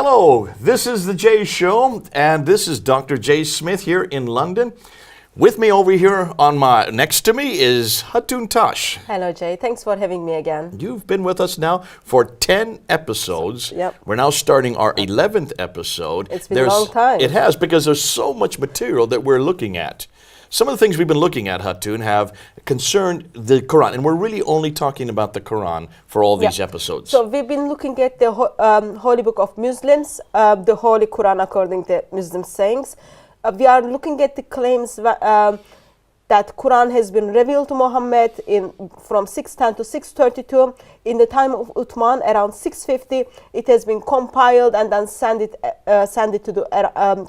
Hello, this is the Jay Show, and this is Dr. Jay Smith here in London. With me over here next to me is Hatun Tash. Hello, Jay. Thanks for having me again. You've been with us now for 10 episodes. Yep. We're now starting our 11th episode. It's been a long time. It has, because there's so much material that we're looking at. Some of the things we've been looking at, Hatun, have concerned the Quran, and we're really only talking about the Quran for all these episodes. So we've been looking at the Holy Book of Muslims, the Holy Quran according to Muslim sayings. We are looking at the claims that Quran has been revealed to Muhammad from 610 to 632. In the time of Uthman, around 650, it has been compiled and then sent it to the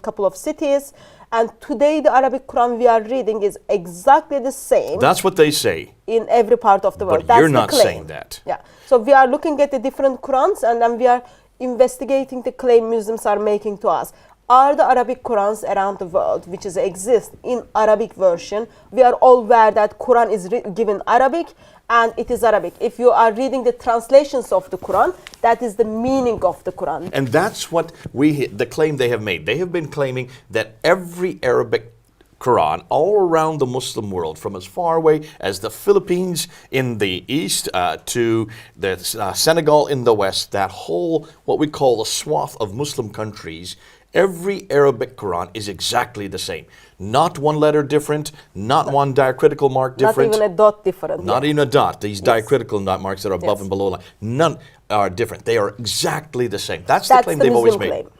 couple of cities. And today, the Arabic Quran we are reading is exactly the same. That's what they say. In every part of the world. But That's you're not the claim. saying that. Yeah. So we are looking at the different Qurans and then we are investigating the claim Muslims are making to us. Are the Arabic Qurans around the world, which exist in Arabic version? We are all aware that Quran is given Arabic, and it is Arabic. If you are reading the translations of the Quran, that is the meaning of the Quran. And that's what the claim they have made. They have been claiming that every Arabic Quran all around the Muslim world, from as far away as the Philippines in the east to the Senegal in the west, that whole, what we call a swath of Muslim countries, every Arabic Quran is exactly the same. Not one letter different, not one diacritical mark different. Not even a dot different. Not even a dot. These diacritical dot marks that are above and below line, none are different. They are exactly the same. That's the claim they've always made. Claim.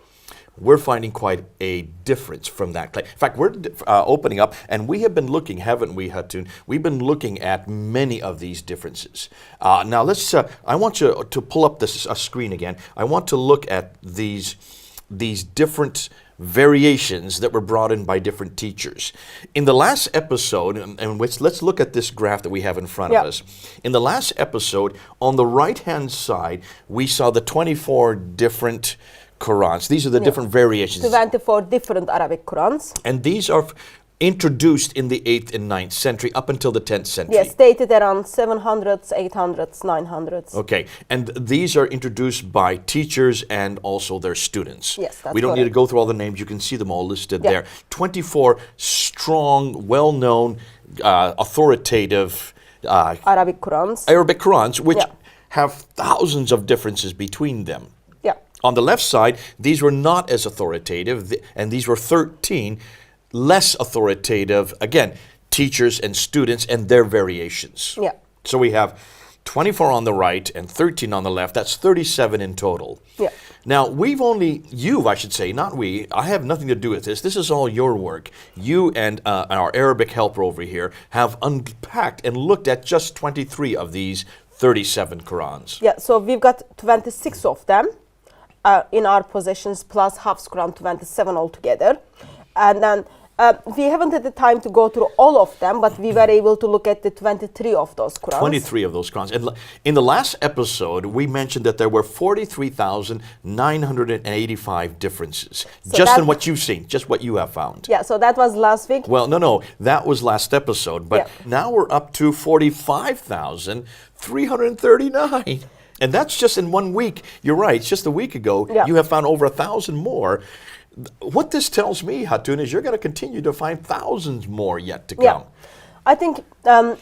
We're finding quite a difference from that claim. In fact, we're opening up, and we have been looking, haven't we, Hatun? We've been looking at many of these differences. Now, let's. I want you to pull up this screen again. I want to look at these different variations that were brought in by different teachers. In the last episode, and let's look at this graph that we have in front of us. In the last episode, on the right-hand side, we saw the 24 different Qurans. These are the different variations. 24 different Arabic Qurans. And these are introduced in the 8th and 9th century up until the 10th century. Yes, dated around 700s, 800s, 900s. Okay, and these are introduced by teachers and also their students. Yes, that's We don't need to correct. go through all the names. You can see them all listed there. 24 strong, well-known, authoritative Arabic Qurans. which have thousands of differences between them. Yeah. On the left side, these were not as authoritative, and these were 13 less authoritative, again, teachers and students and their variations. Yeah. So we have 24 on the right and 13 on the left. That's 37 in total. Yeah. Now, I should say, not we, I have nothing to do with this. This is all your work. You and our Arabic helper over here have unpacked and looked at just 23 of these 37 Qurans. Yeah, so we've got 26 of them in our possessions, plus Hafs Quran, 27 altogether. And then we haven't had the time to go through all of them, but we were able to look at the 23 of those Qurans. 23 of those Qurans. And in the last episode, we mentioned that there were 43,985 differences, So just in what you've seen, just what you have found. Yeah, so that was last week. Well, no, that was last episode, but now we're up to 45,339. And that's just in 1 week. You're right, it's just a week ago, you have found over 1,000 more. What this tells me, Hatun, is you're going to continue to find thousands more yet to come. Yeah. I think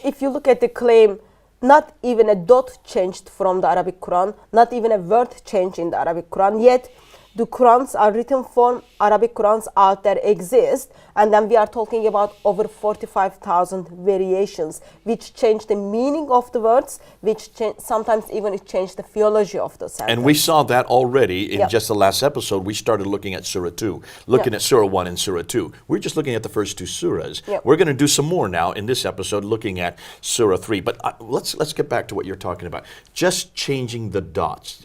if you look at the claim, not even a dot changed from the Arabic Quran, not even a word changed in the Arabic Quran, yet the Qurans are written form, Arabic Qurans out there exist, and then we are talking about over 45,000 variations, which change the meaning of the words, which sometimes even it changed the theology of the sentence. And we saw that already in just the last episode. We started looking at Surah 2, looking at Surah 1 and Surah 2. We're just looking at the first two surahs. We're going to do some more now in this episode, looking at Surah 3. But let's get back to what you're talking about. Just changing the dots.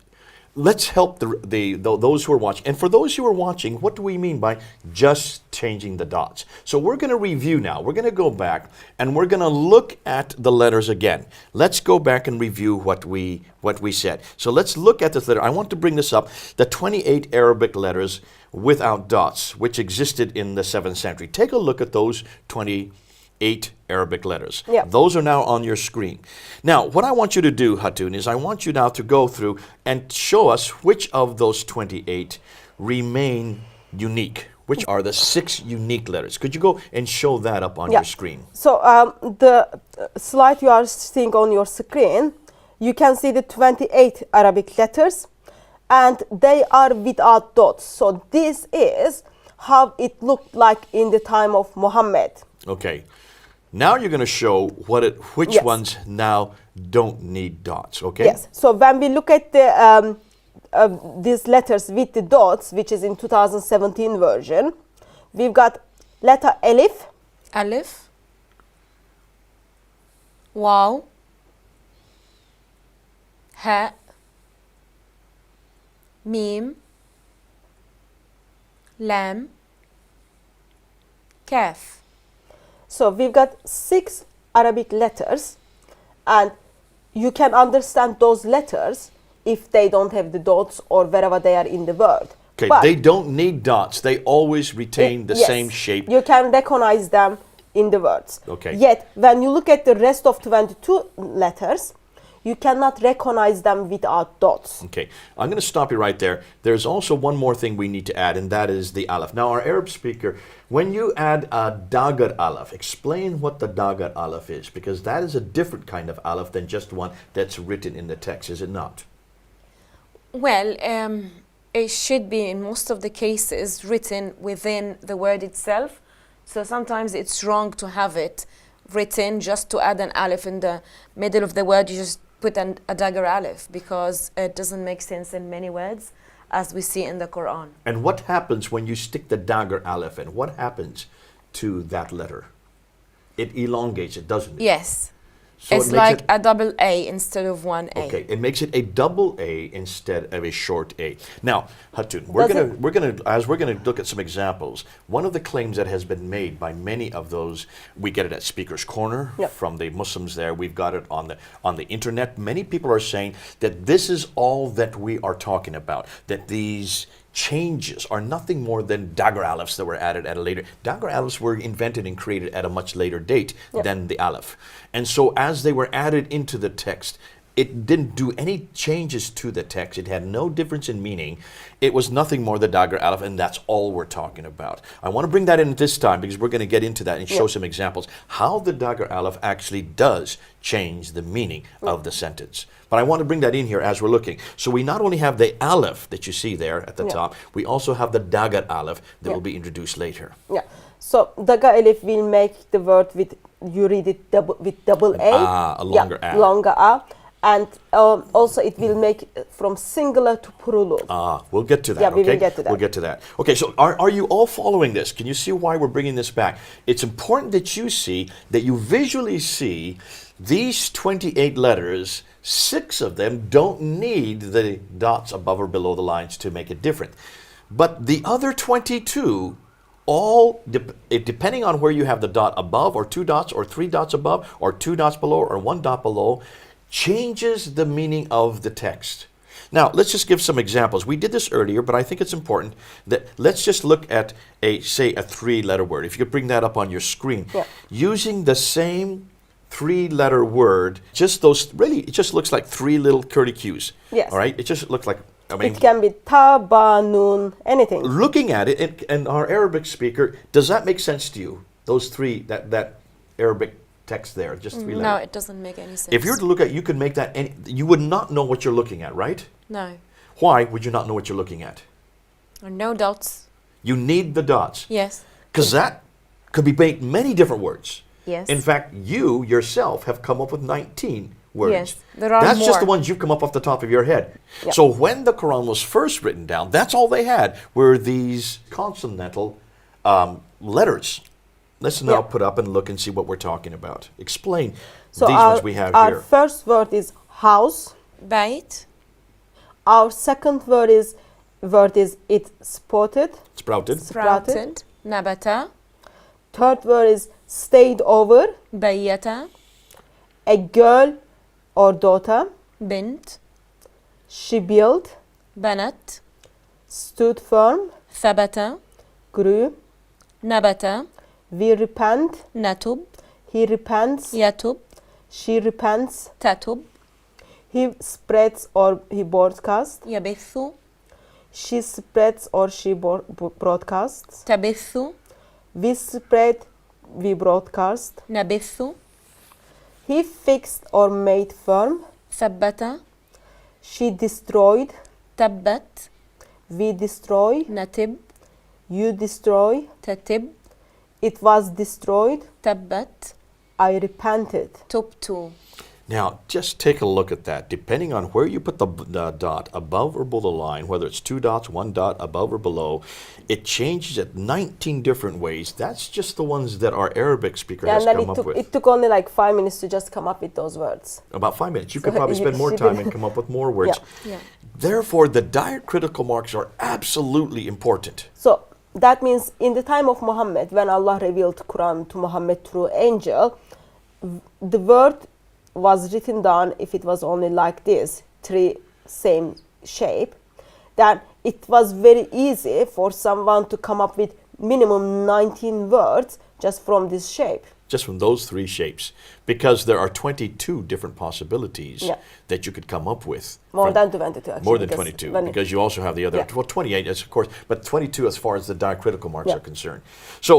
Let's help those who are watching. And for those who are watching, what do we mean by just changing the dots? So we're going to review now. We're going to go back and we're going to look at the letters again. Let's go back and review what we said. So let's look at this letter. I want to bring this up. The 28 Arabic letters without dots, which existed in the 7th century. Take a look at those 28 8 Arabic letters. Yeah. Those are now on your screen. Now, what I want you to do, Hatun, is I want you now to go through and show us which of those 28 remain unique. Which are the 6 unique letters? Could you go and show that up on your screen? So the slide you are seeing on your screen, you can see the 28 Arabic letters, and they are without dots. So this is how it looked like in the time of Muhammad. Okay. Now you're going to show which ones now don't need dots, okay? Yes. So when we look at the these letters with the dots, which is in 2017 version, we've got letter Alif. Alif. Waw. Ha. Mim. Lam. Kaf. So we've got 6 Arabic letters, and you can understand those letters if they don't have the dots or wherever they are in the word. Okay, But they don't need dots. They always retain the yes, same shape. You can recognize them in the words. Okay. Yet, when you look at the rest of 22 letters, you cannot recognize them without dots. Okay, I'm going to stop you right there. There's also one more thing we need to add, and that is the aleph. Now, our Arab speaker, when you add a dagar aleph, explain what the dagar aleph is, because that is a different kind of aleph than just one that's written in the text, is it not? Well, it should be in most of the cases written within the word itself. So sometimes it's wrong to have it written just to add an aleph in the middle of the word. You just put a dagar aleph because it doesn't make sense in many words, as we see in the Quran. And what happens when you stick the dagar aleph in? What happens to that letter? It elongates it, doesn't it? Yes. So It's it makes like a double A instead of one A. Okay, it makes it a double A instead of a short A. Now, Hatun, Does we're gonna look at some examples. One of the claims that has been made by many of those, we get it at Speaker's Corner from the Muslims there. We've got it on the internet. Many people are saying that this is all that we are talking about. That these changes are nothing more than dagar alephs that were added at a later. Dagar alephs were invented and created at a much later date than the aleph. And so as they were added into the text, it didn't do any changes to the text. It had no difference in meaning. It was nothing more than dagar aleph, and that's all we're talking about. I want to bring that in this time because we're going to get into that and show some examples how the dagar aleph actually does change the meaning of the sentence. But I want to bring that in here as we're looking. So we not only have the aleph that you see there at the top, we also have the dagar aleph that will be introduced later. Yeah. So dagar aleph will make the word with, you read it with double A. A longer A. Longer A. And also it will make from singular to plural. We'll get to that. Yeah, okay? we will get to that. We'll get to that. Okay, so are you all following this? Can you see why we're bringing this back? It's important that you see, that you visually see these 28 letters. 6 of them don't need the dots above or below the lines to make it different. But the other 22, all, depending on where you have the dot above, or 2 dots, or 3 dots above, or 2 dots below, or 1 dot below, changes the meaning of the text. Now, let's just give some examples. We did this earlier, but I think it's important that let's just look at say a 3-letter word. If you could bring that up on your screen. Using the same 3-letter word, just those, really, it just looks like 3 little curlicues. Yes. All right? It just looks like, I mean, it can be ta, ba, nun, anything. looking at it, and our Arabic speaker, does that make sense to you? Those 3, that Arabic text there, just 3 letters. No, it doesn't make any sense. If you were to look at, you could make that, you would not know what you're looking at, right? No. Why would you not know what you're looking at? Or no dots. You need the dots. Yes. Because that could be made many different words. Yes. In fact, you yourself have come up with 19 words. Yes, there are That's just the more. ones you've come up off the top of your head. So when the Quran was first written down, that's all they had were these consonantal letters. Let's now put up and look and see what we're talking about. Explain these ones we have our here. first word is house. Bait. Our second word is it spotted. Sprouted. Sprouted. Nabata. Third word is stayed over. Bayata. A girl or daughter. Bint. She built. Banat. Stood firm. Thabata. Grew. Nabata. We repent. Natub. He repents. يتب. She repents. تتب. He spreads or he broadcasts. يبث. She spreads or she broadcasts. تبث. We spread, we broadcast. نبث. He fixed or made firm. ثبت. She destroyed. تبت. We destroy. نتب. You destroy. تتب. It was destroyed. تبت. I repented. تبت. Now, just take a look at that. Depending on where you put the dot, above or below the line, whether it's 2 dots, 1 dot, above or below, it changes it 19 different ways. That's just the ones that our Arabic speaker has And then come up with. it took only like 5 minutes to just come up with those words. About 5 minutes. You So could probably spend more she time did- and come up with more words. Yeah. Therefore, the diacritical marks are absolutely important. So that means in the time of Muhammad, when Allah revealed Quran to Muhammad through angel, the word was written down if it was only like this, 3 same shape, then it was very easy for someone to come up with minimum 19 words just from this shape. Just from those 3 shapes. Because there are 22 different possibilities Yeah. that you could come up with. More from- than 22 actually. More than because 22, when- because you also have the other, Yeah. well, 28 is of course, but 22 as far as the diacritical marks Yeah. are concerned. So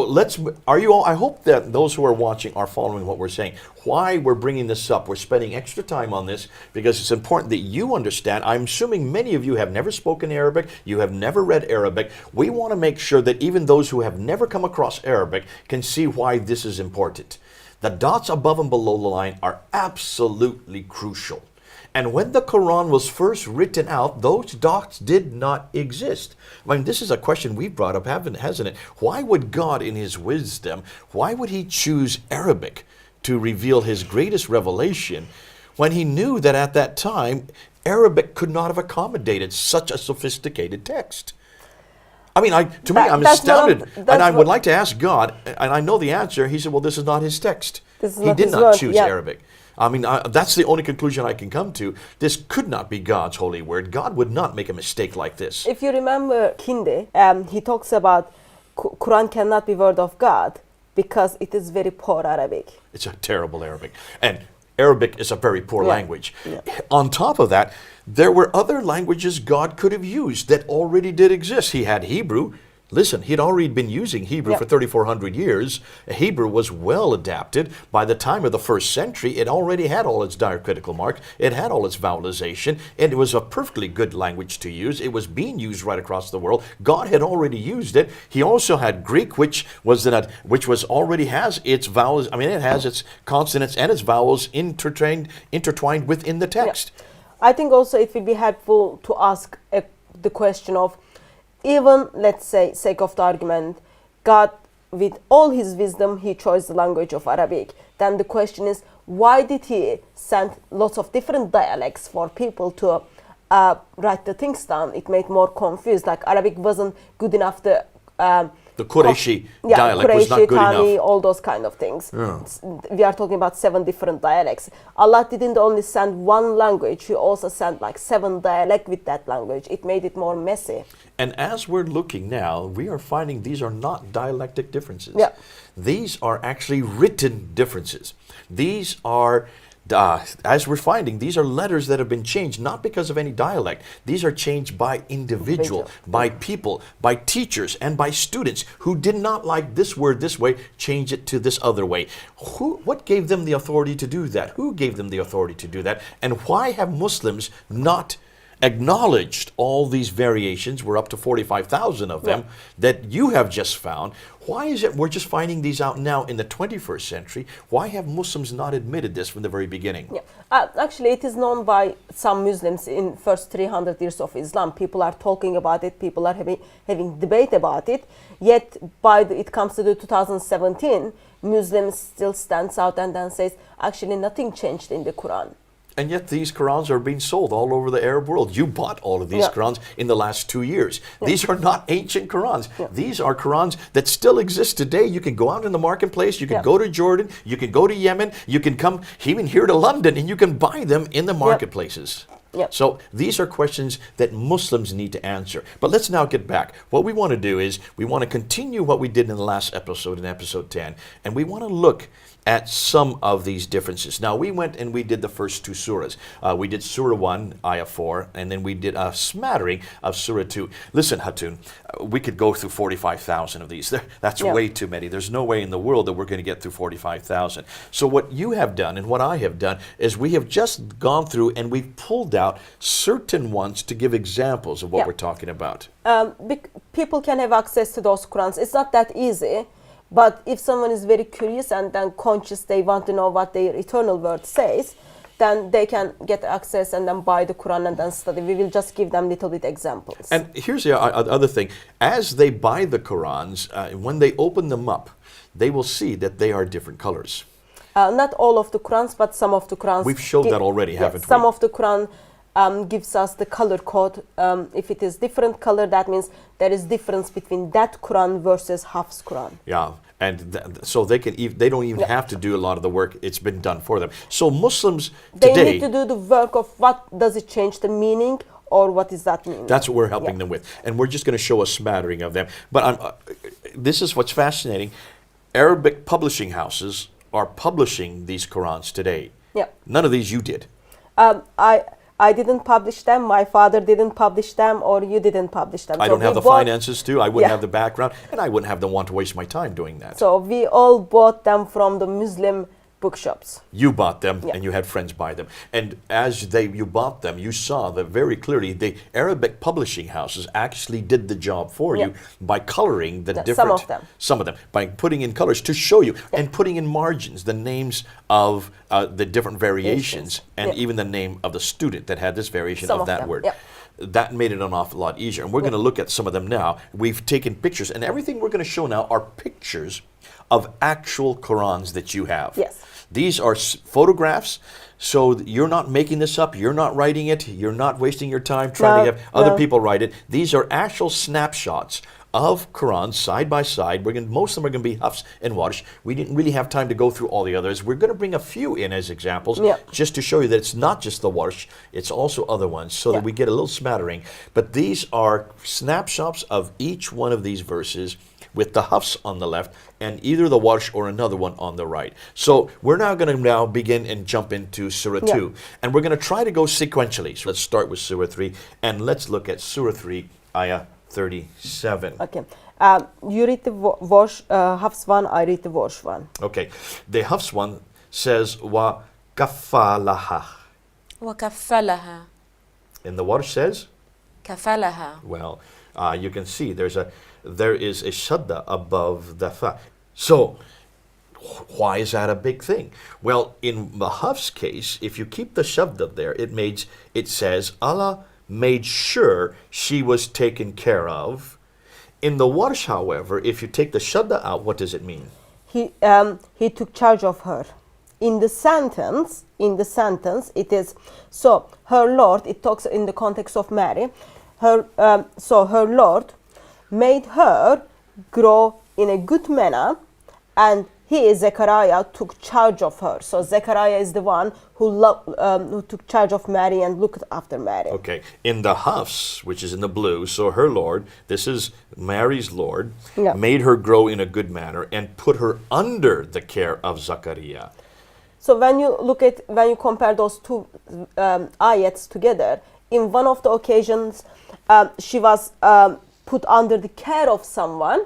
are you all, I hope that those who are watching are following what we're saying. Why we're bringing this up, we're spending extra time on this, because it's important that you understand. I'm assuming many of you have never spoken Arabic, you have never read Arabic. We want to make sure that even those who have never come across Arabic can see why this is important. The dots above and below the line are absolutely crucial. And when the Quran was first written out, those dots did not exist. I mean, this is a question we've brought up, hasn't it? Why would God, in His wisdom, why would He choose Arabic to reveal His greatest revelation when He knew that at that time, Arabic could not have accommodated such a sophisticated text? I mean, to me, I'm That's not- astounded. that's And I would not- like to ask God, and I know the answer. He said, well, this is not His text. This is He not did his not word, choose yeah. Arabic. I mean, that's the only conclusion I can come to. This could not be God's holy word. God would not make a mistake like this. If you remember Hindi, he talks about Quran cannot be word of God because it is very poor Arabic. It's a terrible Arabic. And Arabic is a very poor Yeah. language. On top of that, there were other languages God could have used that already did exist. He had Hebrew. Listen, he'd already been using Hebrew Yeah. for 3,400 years. Hebrew was well adapted. By the time of the 1st century, it already had all its diacritical mark. It had all its vowelization. And it was a perfectly good language to use. It was being used right across the world. God had already used it. He also had Greek, which already has its vowels. I mean, it has its consonants and its vowels intertwined within the text. I think also it will be helpful to ask the question of, even, let's say, sake of the argument, God, with all His wisdom, He chose the language of Arabic. Then the question is, why did He send lots of different dialects for people to write the things down? It made more confused. Like Arabic wasn't good enough. The Qurayshi dialect was not Qurayshi, good Thani, enough. all those kind of things. We are talking about 7 different dialects. Allah didn't only send one language, He also sent like 7 dialects with that language. It made it more messy. And as we're looking now, we are finding these are not dialectic differences. Yeah. These are actually written differences. These are, as we're finding, these are letters that have been changed, not because of any dialect. These are changed by individual, by people, by teachers, and by students who did not like this word this way, change it to this other way. What gave them the authority to do that? Who gave them the authority to do that? And why have Muslims not acknowledged all these variations? We're up to 45,000 of them that you have just found. Why is it we're just finding these out now in the 21st century? Why have Muslims not admitted this from the very beginning? Yeah. Actually, it is known by some Muslims in first 300 years of Islam. People are talking about it. People are having debate about it. Yet, it comes to the 2017, Muslims still stands out and then says, actually, nothing changed in the Quran. And yet these Qurans are being sold all over the Arab world. You bought all of these Qurans in the last 2 years. These are not ancient Qurans. These are Qurans that still exist today. You can go out in the marketplace. You can go to Jordan. You can go to Yemen. You can come even here to London and you can buy them in the marketplaces. So these are questions that Muslims need to answer. But let's now get back. What we want to do is we want to continue what we did in the last episode, in episode 10, and we want to look at some of these differences. Now, we went and we did the first two surahs. We did Surah 1, Ayah 4, and then we did a smattering of Surah 2. Listen, Hatun, we could go through 45,000 of these. That's way too many. There's no way in the world that we're going to get through 45,000. So what you have done and what I have done is we have just gone through and we've pulled out certain ones to give examples of what we're talking about. People can have access to those Qurans. It's not that easy. But if someone is very curious and then conscious, they want to know what their eternal word says, then they can get access and then buy the Quran and then study. We will just give them little bit examples. And here's the other thing. As they buy the Qurans, when they open them up, they will see that they are different colors. Not all of the Qurans, but some of the Qurans. We've showed that already, haven't we? Some of the Quran gives us the color code. If it is different color, that means there is difference between that Quran versus Hafs Quran. Yeah, and so they don't even have to do a lot of the work. It's been done for them. So Muslims today, they need to do the work of what does it change the meaning or what is that meaning. That's what we're helping them with, and we're just going to show a smattering of them. But this is what's fascinating. Arabic publishing houses are publishing these Qurans today. Yeah. None of these you did. I didn't publish them, my father didn't publish them, or you didn't publish them. I don't have the finances to, I wouldn't have the background, and I wouldn't have the want to waste my time doing that. So we all bought them from the Muslim bookshops. You bought them, and you had friends buy them. And as you bought them, you saw that very clearly the Arabic publishing houses actually did the job for you by coloring the different... Some of them. By putting in colors to show you, and putting in margins the names of the different variations, and even the name of the student that had this variation of that word. That made it an awful lot easier. And we're going to look at some of them now. We've taken pictures, and everything we're going to show now are pictures of actual Qurans that you have. Yes. These are photographs, so you're not making this up, you're not writing it, you're not wasting your time trying to have other people write it. These are actual snapshots of Qurans side by side. Most of them are going to be Hafs and Warsh. We didn't really have time to go through all the others. We're going to bring a few in as examples just to show you that it's not just the Warsh, it's also other ones, so that we get a little smattering. But these are snapshots of each one of these verses with the Hafs on the left and either the Warsh or another one on the right. So we're now going to begin and jump into Surah 2. And we're going to try to go sequentially. So let's start with Surah 3 and let's look at Surah 3, Ayah 37. Okay. You read the Hafs one, I read the Warsh one. Okay. The Hafs one says, wa kaffalaha. Wa kaffalaha. And the Warsh says? Kafalaha. Well, you can see there is a shadda above the fa. So, why is that a big thing? Well, in the Hafs case, if you keep the shadda there, it says, Allah made sure she was taken care of. In the Warsh, however, if you take the shadda out, what does it mean? He took charge of her. In the sentence, it is, so her Lord, it talks in the context of Mary, her Lord made her grow in a good manner, and Zechariah, took charge of her. So Zechariah is the one who took charge of Mary and looked after Mary. Okay. In the Hafs, which is in the blue, so her Lord, this is Mary's Lord, made her grow in a good manner and put her under the care of Zechariah. So when you compare those two ayats together, in one of the occasions, she was put under the care of someone.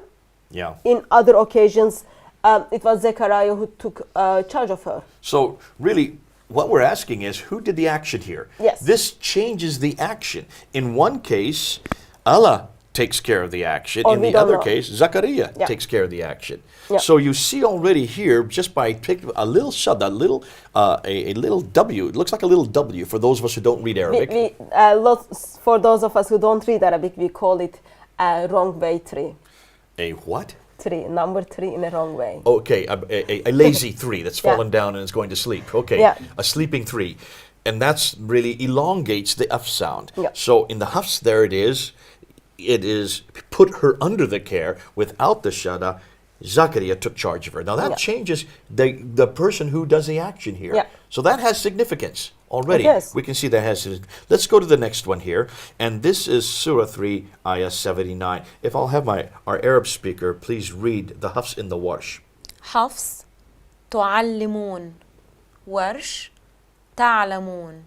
Yeah. In other occasions, it was Zechariah who took charge of her. So really, what we're asking is, who did the action here? Yes. This changes the action. In one case, Allah takes care of the action. In the other case, Zechariah takes care of the action. So you see already here, just by picking a little shadda, a little W, it looks like a little W for those of us who don't read Arabic. For those of us who don't read Arabic, we call it a wrong way tree. A what? Tree, number 3 in a wrong way. Okay, a lazy 3 that's fallen down and is going to sleep. Okay, a sleeping 3. And that's really elongates the F sound. So in the Hafs, there it is put her under the care without the shadda. Zechariah took charge of her. Now that changes the person who does the action here. So that has significance already. We can see that has. Let's go to the next one here. And this is Surah 3, Ayah 79. If I'll have our Arab speaker, please read the Hafs in the Warsh. Hafs, تعلمون. ورش تعلمون.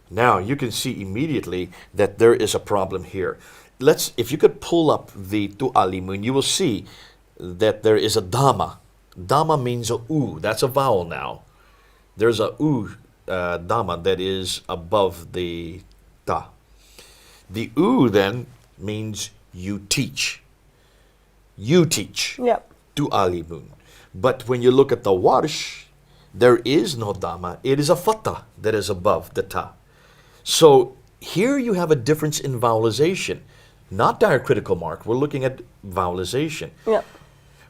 Now you can see immediately that there is a problem here. If you could pull up the tu'alimun, you will see that there is a dhamma. Dhamma means a u. That's a vowel now. There's a u dhamma that is above the ta. The u then means you teach. You teach. Yep. Tu'alimun. But when you look at the warsh, there is no dhamma. It is a fatha that is above the ta. So here you have a difference in vowelization, not diacritical mark. We're looking at vowelization. Yep.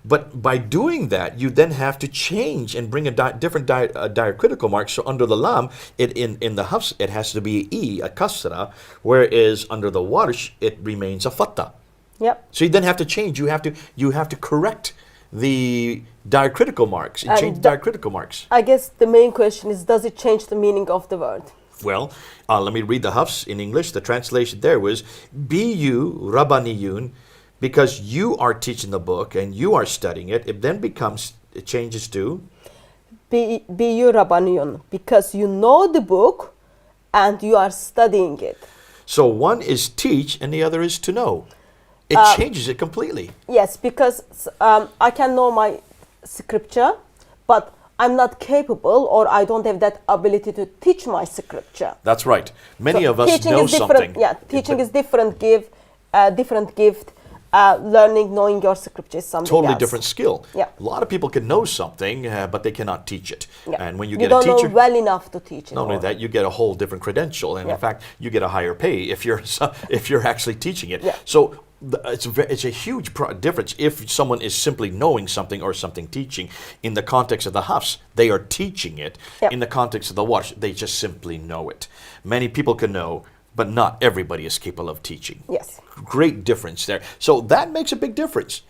But by doing that, you then have to change and bring a different diacritical mark. So under the lam, in the hafs, it has to be a kasra, whereas under the warsh, it remains a fatha. Yep. So you then have to change. You have to correct the diacritical marks. Change diacritical marks. I guess the main question is, does it change the meaning of the word? Well, let me read the hafs in English. The translation there was, be you Rabbaniyun, because you are teaching the book and you are studying it. It changes to? Be you Rabbaniyun, because you know the book and you are studying it. So one is teach and the other is to know. It changes it completely. Yes, because I can know my scripture, but I'm not capable, or I don't have that ability to teach my scripture. That's right. Many So of us know something. Yeah, teaching is different gift. Learning, knowing your scripture is something Totally else. different skill. Yeah. A lot of people can know something, but they cannot teach it. Yeah. And when you you get a don't teacher, know well enough to teach it. not only that, you get a whole different credential, and Yeah. in fact, you get a higher pay if you're actually teaching it. Yeah. So it's a huge difference if someone is simply knowing something or something teaching. In the context of the hafs, they are teaching it. Yeah. In the context of the warsh, they just simply know it. Many people can know, but not everybody is capable of teaching. Yes. Great difference there. So that makes a big difference.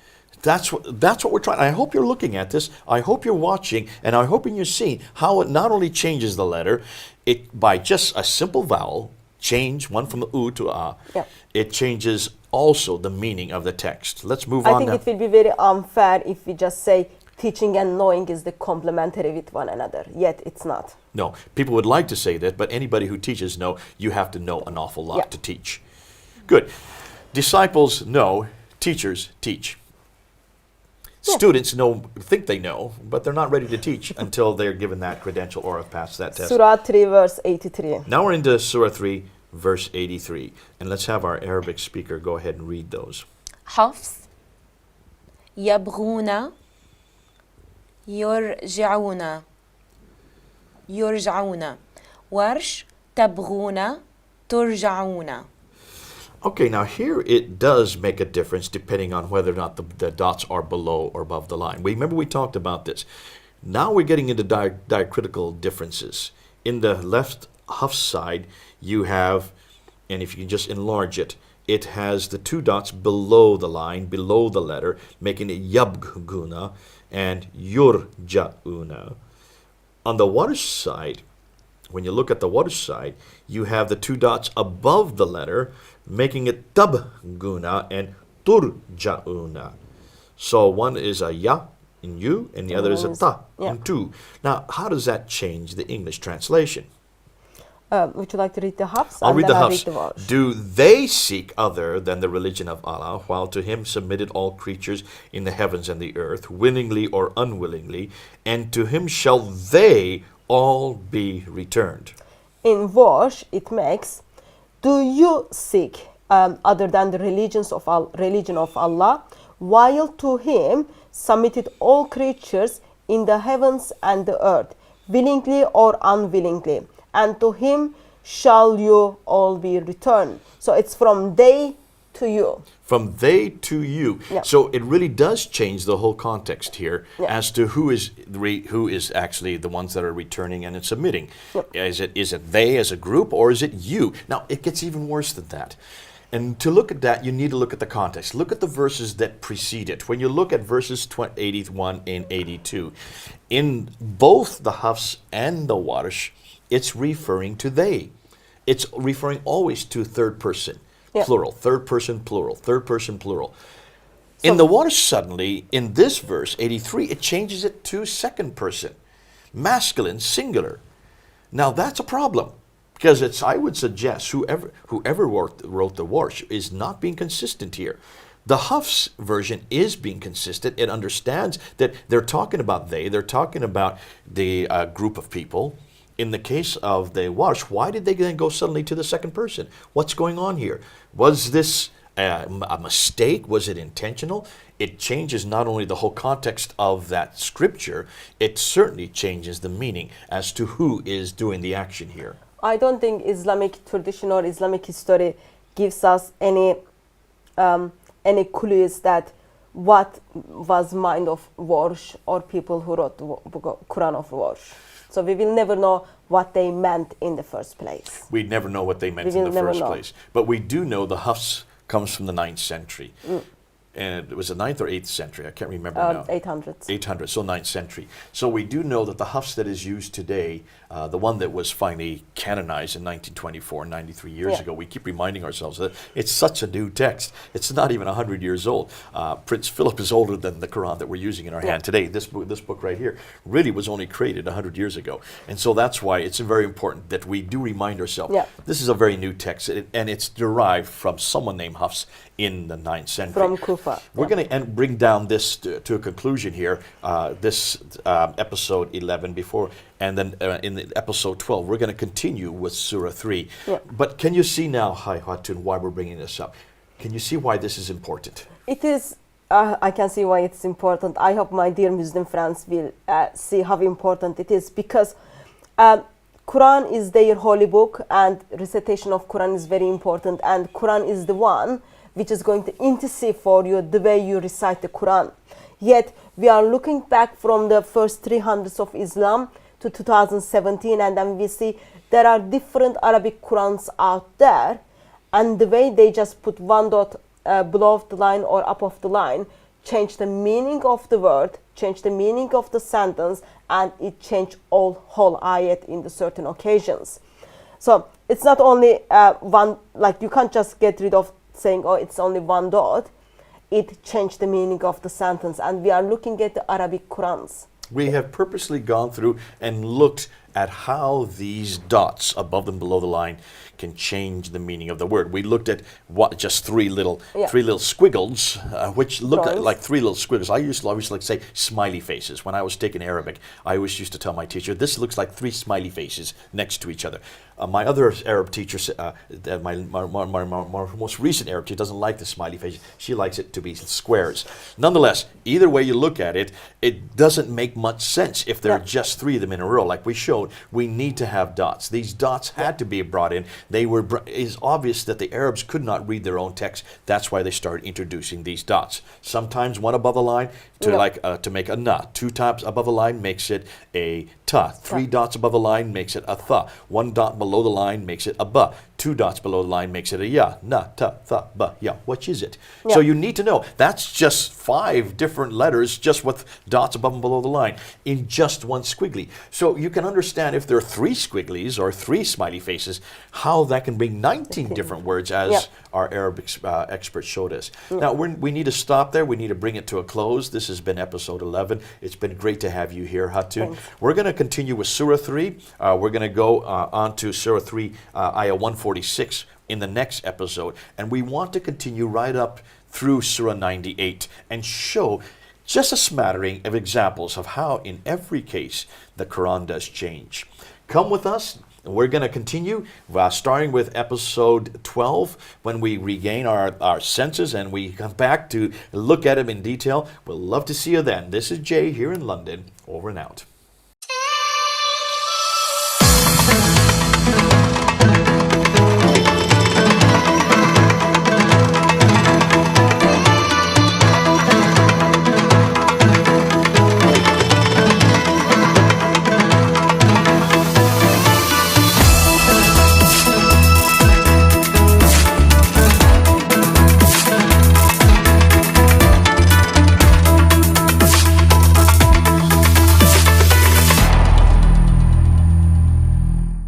That's what we're trying. I hope you're looking at this. I hope you're watching, and I hope you're seeing how it not only changes the letter, it by just a simple vowel, change one from the u to a, Yeah. it changes also the meaning of the text. Let's move I on think now. it will be very unfair if we just say teaching and knowing is the complementary with one another. Yet it's not. No, people would like to say that, but anybody who teaches know you have to know an awful lot Yeah. to teach. Good. Disciples know, teachers teach. Yeah. Students think they know, but they're not ready to teach until they're given that credential or have passed that test. Surah 3 verse 83. Now we're into Surah 3, verse 83. And let's have our Arabic speaker go ahead and read those. حفص يبغون يرجعون يرجعون ورش تبغون ترجعون. Okay, now here it does make a difference depending on whether or not the dots are below or above the line. Remember we talked about this. Now we're getting into diacritical differences. In the left hafs side, you have, and if you can just enlarge it, it has the two dots below the line, below the letter, making it yabguna and yurja'una. On the warsh side, when you look at the warsh side, you have the two dots above the letter, making it tabguna and turja'una. So one is a ya in you, and the other is a ta in tu. Now, how does that change the English translation? Would you like to read the hafs? I'll read the hafs. warsh. Do they seek other than the religion of Allah, while to him submitted all creatures in the heavens and the earth, willingly or unwillingly, and to him shall they all be returned? In warsh, it makes, do you seek other than the religion of Allah, while to him submitted all creatures in the heavens and the earth, willingly or unwillingly, and to him shall you all be returned. So it's from they to you. From they to you. Yeah. So it really does change the whole context here Yeah. as to who is actually the ones that are returning and submitting. Yep. Is it they as a group, or is it you? Now it gets even worse than that. And to look at that, you need to look at the context. Look at the verses that precede it. When you look at verses 81 and 82, in both the hafs and the warsh, it's referring to they. It's referring always to third person, Yeah. plural, third person, plural, third person, plural. In the Warsh, suddenly, in this verse, 83, it changes it to second person, masculine, singular. Now that's a problem, because I would suggest whoever wrote the Warsh is not being consistent here. The Hafs version is being consistent. It understands that they're talking about they're talking about the group of people. In the case of the Warsh, why did they then go suddenly to the second person? What's going on here? Was this a mistake? Was it intentional? It changes not only the whole context of that scripture, it certainly changes the meaning as to who is doing the action here. I don't think Islamic tradition or Islamic history gives us any clues that what was mind of Warsh or people who wrote the Quran of Warsh. So we will never know what they meant in the first place. We'd never know what they meant in the first place. But we do know the Hafs comes from the 9th century. And it was the 9th or 8th century, I can't remember now. 800s. 800, so 9th century. So we do know that the Hafs that is used today, the one that was finally canonized in 1924, 93 years ago, we keep reminding ourselves that it's such a new text. It's not even 100 years old. Prince Philip is older than the Quran that we're using in our hand today. This book right here really was only created 100 years ago. And so that's why it's very important that we do remind ourselves, this is a very new text, and it's derived from someone named Hafs in the 9th century. From Kufa. We're going to bring down this to a conclusion here, this episode 11 before, and then in the episode 12, we're going to continue with Surah 3. But can you see now, Hi Hatun, why we're bringing this up? Can you see why this is important? It is, I can see why it's important. I hope my dear Muslim friends will see how important it is, because Quran is their holy book, and recitation of Quran is very important, and Quran is the one which is going to intercede for you the way you recite the Quran. Yet we are looking back from the first 300s of Islam to 2017, and then we see there are different Arabic Qurans out there, and the way they just put one dot below the line or above the line change the meaning of the word, change the meaning of the sentence, and it changed whole ayat in the certain occasions. So it's not only one, like you can't just get rid of saying, oh, it's only one dot. It changed the meaning of the sentence, and we are looking at the Arabic Qurans. We have purposely gone through and looked at how these dots above and below the line can change the meaning of the word. We looked at just three little squiggles, which look like three little squiggles. I used to always like to say smiley faces. When I was taking Arabic, I always used to tell my teacher, this looks like three smiley faces next to each other. My other Arab teacher, my most recent Arab teacher, doesn't like the smiley face. She likes it to be squares. Nonetheless, either way you look at it, it doesn't make much sense if there are just three of them in a row. Like we showed, we need to have dots. These dots had to be brought in. It's obvious that the Arabs could not read their own text. That's why they started introducing these dots. Sometimes one above the line to make a na. Two tops above the line makes it a ta. Three dots above the line makes it a tha. One dot below the line makes it a ba. Two dots below the line makes it a ya. Na, ta, tha, ba, ya. Which is it? So you need to know. That's just 5 different letters just with dots above and below the line in just one squiggly. So you can understand if there are 3 squigglies or 3 smiley faces, how that can bring 19 different words, as our Arabic experts showed us. Now we need to stop there. We need to bring it to a close. This has been episode 11. It's been great to have you here, Hatun. We're going to continue with Surah 3. We're going to go on to Surah 3, Ayah 146 in the next episode. And we want to continue right up through Surah 98 and show just a smattering of examples of how in every case the Quran does change. Come with us. We're going to continue starting with episode 12 when we regain our senses and we come back to look at them in detail. We'll love to see you then. This is Jay here in London. Over and out.